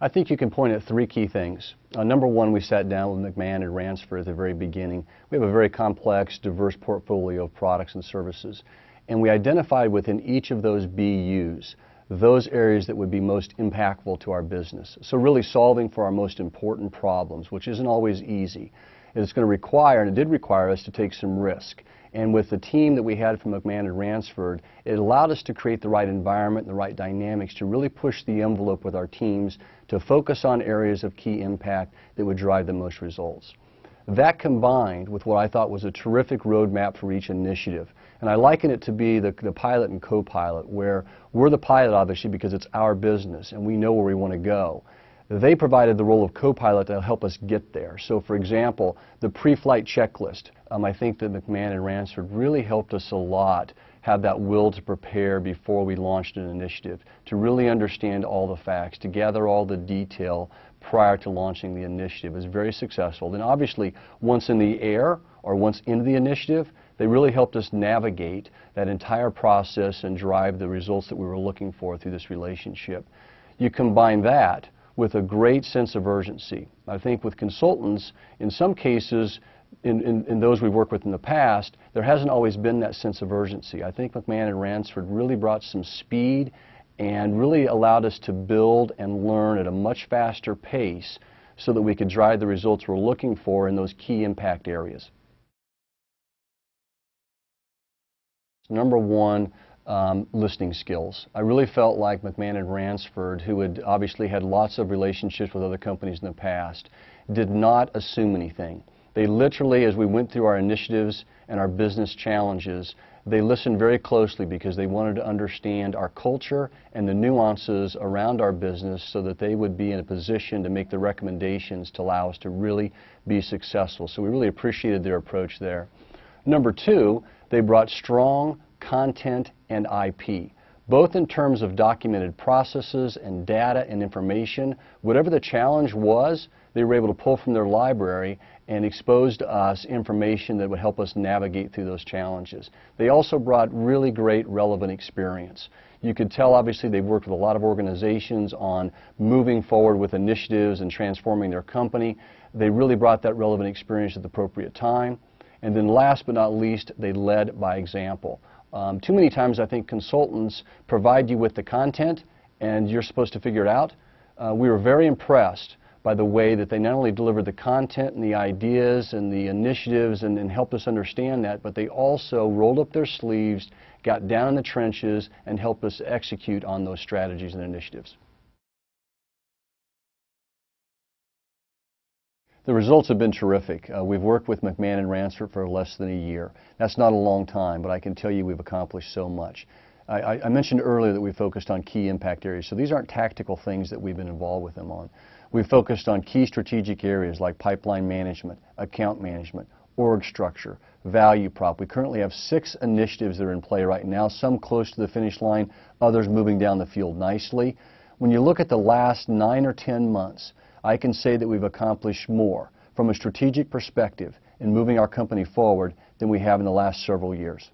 I think you can point at three key things. Number one, we sat down with McMahon and Ransford at the very beginning. We have a very complex, diverse portfolio of products and services, and we identified within each of those BUs those areas that would be most impactful to our business. So really solving for our most important problems, which isn't always easy. It's going to require, and it did require us to take some risk. And with the team that we had from McMahon and Ransford, it allowed us to create the right environment and the right dynamics to really push the envelope with our teams to focus on areas of key impact that would drive the most results. That combined with what I thought was a terrific roadmap for each initiative. And I liken it to be the pilot and co-pilot, where we're the pilot obviously because it's our business and we know where we want to go. They provided the role of co-pilot to help us get there. So for example, the pre-flight checklist, I think that McMahon and Ransford really helped us a lot have that will to prepare before we launched an initiative, to really understand all the facts, to gather all the detail prior to launching the initiative. It was very successful. Then obviously, once in the air or once into the initiative, they really helped us navigate that entire process and drive the results that we were looking for through this relationship. You combine that with a great sense of urgency. I think with consultants, in some cases, in those we've worked with in the past, there hasn't always been that sense of urgency. I think McMahon and Ransford really brought some speed and really allowed us to build and learn at a much faster pace so that we could drive the results we're looking for in those key impact areas. Number one, listening skills. I really felt like McMahon and Ransford, who had obviously had lots of relationships with other companies in the past, did not assume anything. They literally, as we went through our initiatives and our business challenges, they listened very closely because they wanted to understand our culture and the nuances around our business so that they would be in a position to make the recommendations to allow us to really be successful. So we really appreciated their approach there. Number two, they brought strong content and IP, both in terms of documented processes and data and information. Whatever the challenge was, they were able to pull from their library and expose to us information that would help us navigate through those challenges. They also brought really great relevant experience. You could tell obviously they've worked with a lot of organizations on moving forward with initiatives and transforming their company. They really brought that relevant experience at the appropriate time. And then last but not least, they led by example. Too many times I think consultants provide you with the content and you're supposed to figure it out. We were very impressed by the way that they not only delivered the content and the ideas and the initiatives and helped us understand that, but they also rolled up their sleeves, got down in the trenches, and helped us execute on those strategies and initiatives. The results have been terrific. We've worked with McMahon and Ransford for less than a year. That's not a long time, but I can tell you we've accomplished so much. I mentioned earlier that we focused on key impact areas, so these aren't tactical things that we've been involved with them on. We've focused on key strategic areas like pipeline management, account management, org structure, value prop. We currently have 6 initiatives that are in play right now, some close to the finish line, others moving down the field nicely. When you look at the last 9 or 10 months, I can say that we've accomplished more from a strategic perspective in moving our company forward than we have in the last several years.